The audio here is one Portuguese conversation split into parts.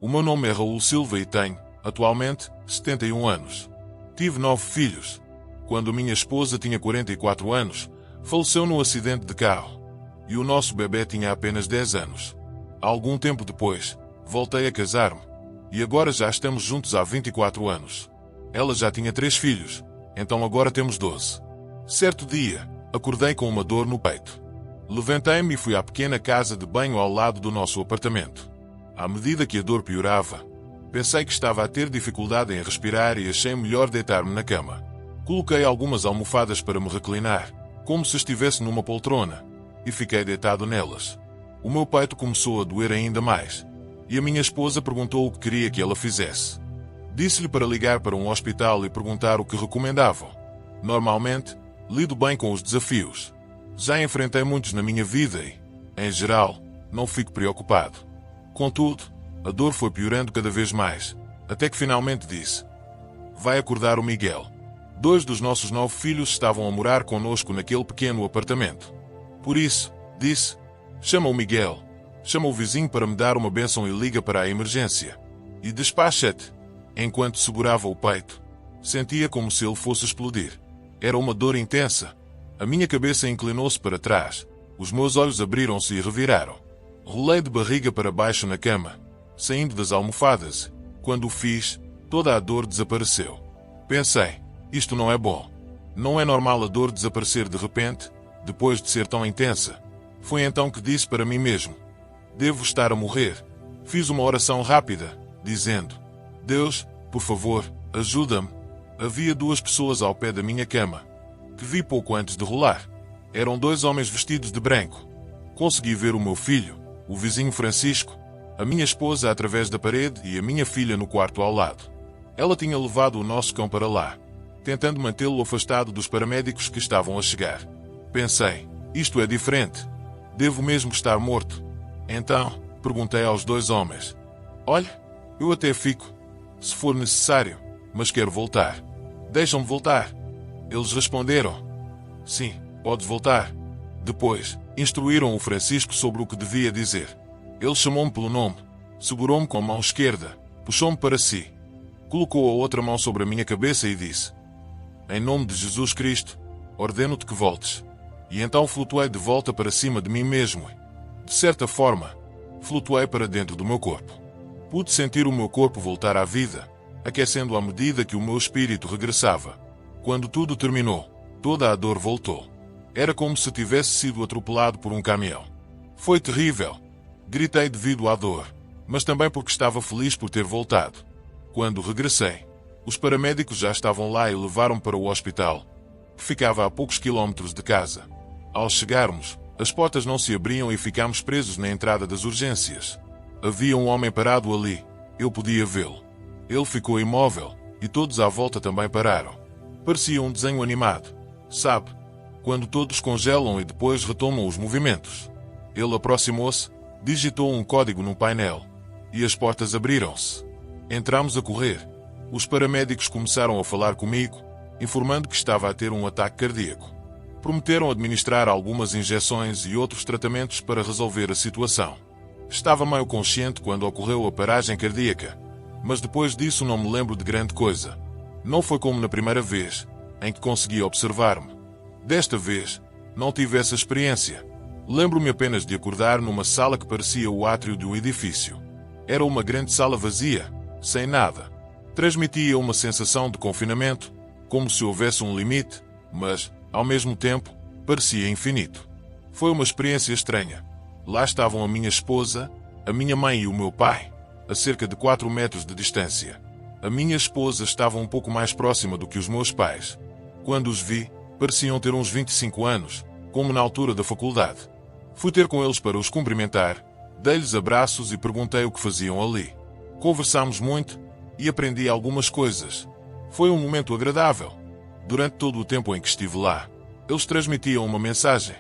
O meu nome é Raul Silva e tenho, atualmente, 71 anos. Tive 9 filhos. Quando minha esposa tinha 44 anos, faleceu num acidente de carro. E o nosso bebê tinha apenas 10 anos. Algum tempo depois, voltei a casar-me. E agora já estamos juntos há 24 anos. Ela já tinha 3 filhos, então agora temos 12. Certo dia, acordei com uma dor no peito. Levantei-me e fui à pequena casa de banho ao lado do nosso apartamento. À medida que a dor piorava, pensei que estava a ter dificuldade em respirar e achei melhor deitar-me na cama. Coloquei algumas almofadas para me reclinar, como se estivesse numa poltrona, e fiquei deitado nelas. O meu peito começou a doer ainda mais, e a minha esposa perguntou o que queria que ela fizesse. Disse-lhe para ligar para um hospital e perguntar o que recomendavam. Normalmente, lido bem com os desafios. Já enfrentei muitos na minha vida e, em geral, não fico preocupado. Contudo, a dor foi piorando cada vez mais, até que finalmente disse: vai acordar o Miguel. 2 dos nossos 9 filhos estavam a morar conosco naquele pequeno apartamento. Por isso, disse: chama o Miguel, chama o vizinho para me dar uma bênção e liga para a emergência. E despacha-te. Enquanto segurava o peito, sentia como se ele fosse explodir. Era uma dor intensa. A minha cabeça inclinou-se para trás, os meus olhos abriram-se e reviraram. Rolei de barriga para baixo na cama, saindo das almofadas. Quando o fiz, toda a dor desapareceu. Pensei, isto não é bom. Não é normal a dor desaparecer de repente, depois de ser tão intensa. Foi então que disse para mim mesmo: devo estar a morrer. Fiz uma oração rápida, dizendo: Deus, por favor, ajuda-me. Havia 2 pessoas ao pé da minha cama, que vi pouco antes de rolar. Eram 2 homens vestidos de branco. Consegui ver o meu filho, o vizinho Francisco, a minha esposa através da parede e a minha filha no quarto ao lado. Ela tinha levado o nosso cão para lá, tentando mantê-lo afastado dos paramédicos que estavam a chegar. Pensei, isto é diferente. Devo mesmo estar morto. Então, perguntei aos 2 homens: olha, eu até fico, se for necessário, mas quero voltar. Deixam-me voltar. Eles responderam: sim, podes voltar. Depois, instruíram o Francisco sobre o que devia dizer. Ele chamou-me pelo nome, segurou-me com a mão esquerda, puxou-me para si, colocou a outra mão sobre a minha cabeça e disse: em nome de Jesus Cristo, ordeno-te que voltes. E então flutuei de volta para cima de mim mesmo e, de certa forma, flutuei para dentro do meu corpo. Pude sentir o meu corpo voltar à vida, aquecendo à medida que o meu espírito regressava. Quando tudo terminou, toda a dor voltou. Era como se tivesse sido atropelado por um caminhão. Foi terrível. Gritei devido à dor, mas também porque estava feliz por ter voltado. Quando regressei, os paramédicos já estavam lá e levaram-me para o hospital, que ficava a poucos quilómetros de casa. Ao chegarmos, as portas não se abriam e ficámos presos na entrada das urgências. Havia um homem parado ali. Eu podia vê-lo. Ele ficou imóvel, e todos à volta também pararam. Parecia um desenho animado. Sabe, quando todos congelam e depois retomam os movimentos. Ele aproximou-se, digitou um código no painel, e as portas abriram-se. Entramos a correr. Os paramédicos começaram a falar comigo, informando que estava a ter um ataque cardíaco. Prometeram administrar algumas injeções e outros tratamentos para resolver a situação. Estava meio consciente quando ocorreu a paragem cardíaca, mas depois disso não me lembro de grande coisa. Não foi como na primeira vez, em que consegui observar-me. Desta vez, não tive essa experiência. Lembro-me apenas de acordar numa sala que parecia o átrio de um edifício. Era uma grande sala vazia, sem nada. Transmitia uma sensação de confinamento, como se houvesse um limite, mas, ao mesmo tempo, parecia infinito. Foi uma experiência estranha. Lá estavam a minha esposa, a minha mãe e o meu pai, a cerca de 4 metros de distância. A minha esposa estava um pouco mais próxima do que os meus pais. Quando os vi, pareciam ter uns 25 anos, como na altura da faculdade. Fui ter com eles para os cumprimentar, dei-lhes abraços e perguntei o que faziam ali. Conversámos muito e aprendi algumas coisas. Foi um momento agradável. Durante todo o tempo em que estive lá, eles transmitiam uma mensagem.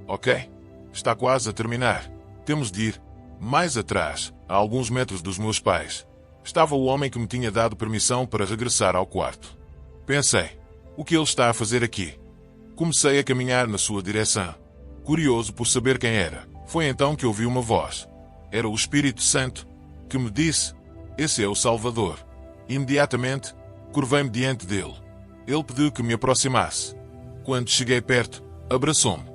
Ok, está quase a terminar. Temos de ir mais atrás, a alguns metros dos meus pais. Estava o homem que me tinha dado permissão para regressar ao quarto. Pensei, o que ele está a fazer aqui? Comecei a caminhar na sua direção, curioso por saber quem era. Foi então que ouvi uma voz. Era o Espírito Santo, que me disse: esse é o Salvador. Imediatamente, curvei-me diante dele. Ele pediu que me aproximasse. Quando cheguei perto, abraçou-me.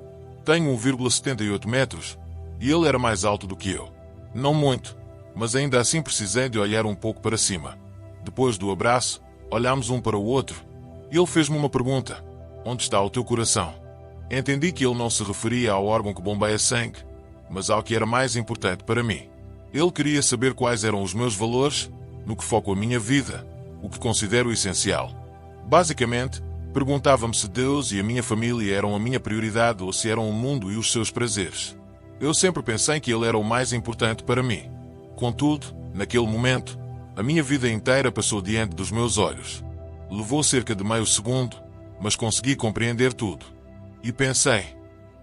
Tenho 1,78 metros, e ele era mais alto do que eu. Não muito, mas ainda assim precisei de olhar um pouco para cima. Depois do abraço, olhámos um para o outro. Ele fez-me uma pergunta: onde está o teu coração? Entendi que ele não se referia ao órgão que bombeia sangue, mas ao que era mais importante para mim. Ele queria saber quais eram os meus valores, no que foco a minha vida, o que considero essencial. Basicamente, perguntava-me se Deus e a minha família eram a minha prioridade ou se eram o mundo e os seus prazeres. Eu sempre pensei que ele era o mais importante para mim. Contudo, naquele momento, a minha vida inteira passou diante dos meus olhos. Levou cerca de meio segundo, mas consegui compreender tudo. E pensei: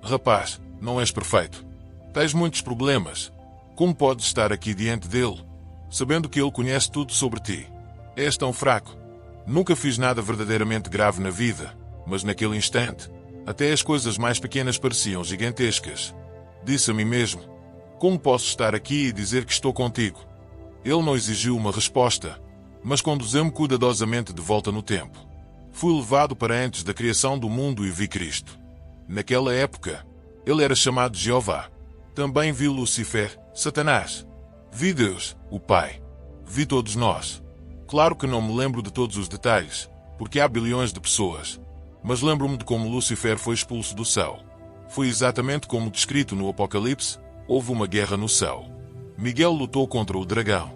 rapaz, não és perfeito. Tens muitos problemas. Como podes estar aqui diante dele, sabendo que ele conhece tudo sobre ti? És tão fraco. Nunca fiz nada verdadeiramente grave na vida, mas naquele instante, até as coisas mais pequenas pareciam gigantescas. Disse a mim mesmo: como posso estar aqui e dizer que estou contigo? Ele não exigiu uma resposta, mas conduziu-me cuidadosamente de volta no tempo. Fui levado para antes da criação do mundo e vi Cristo. Naquela época, ele era chamado Jeová. Também vi Lucifer, Satanás. Vi Deus, o Pai. Vi todos nós. Claro que não me lembro de todos os detalhes, porque há bilhões de pessoas. Mas lembro-me de como Lucifer foi expulso do céu. Foi exatamente como descrito no Apocalipse: houve uma guerra no céu. Miguel lutou contra o dragão,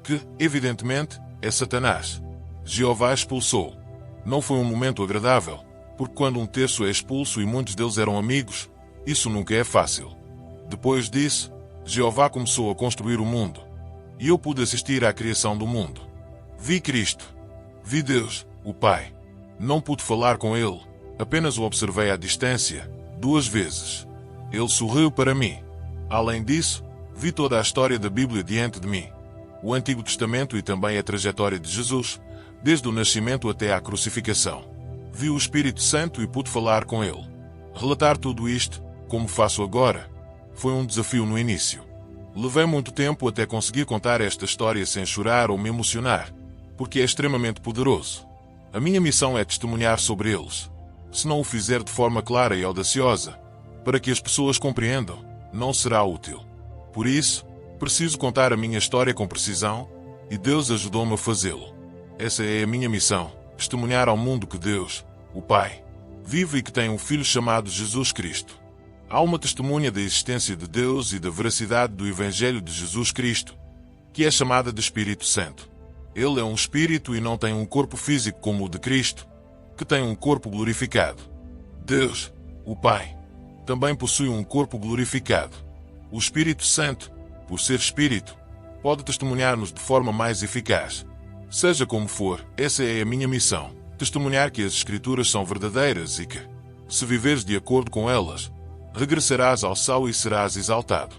que, evidentemente, é Satanás. Jeová expulsou. Não foi um momento agradável, porque quando um terço é expulso e muitos deles eram amigos, isso nunca é fácil. Depois disso, Jeová começou a construir o mundo, e eu pude assistir à criação do mundo. Vi Cristo. Vi Deus, o Pai. Não pude falar com ele, apenas o observei à distância, 2 vezes. Ele sorriu para mim. Além disso, vi toda a história da Bíblia diante de mim. O Antigo Testamento e também a trajetória de Jesus, desde o nascimento até à crucificação. Vi o Espírito Santo e pude falar com ele. Relatar tudo isto, como faço agora, foi um desafio no início. Levei muito tempo até conseguir contar esta história sem chorar ou me emocionar, porque é extremamente poderoso. A minha missão é testemunhar sobre eles. Se não o fizer de forma clara e audaciosa, para que as pessoas compreendam, não será útil. Por isso, preciso contar a minha história com precisão, e Deus ajudou-me a fazê-lo. Essa é a minha missão: testemunhar ao mundo que Deus, o Pai, vive e que tem um Filho chamado Jesus Cristo. Há uma testemunha da existência de Deus e da veracidade do Evangelho de Jesus Cristo, que é chamada de Espírito Santo. Ele é um espírito e não tem um corpo físico como o de Cristo, que tem um corpo glorificado. Deus, o Pai, também possui um corpo glorificado. O Espírito Santo, por ser Espírito, pode testemunhar-nos de forma mais eficaz. Seja como for, essa é a minha missão: testemunhar que as Escrituras são verdadeiras e que, se viveres de acordo com elas, regressarás ao céu e serás exaltado.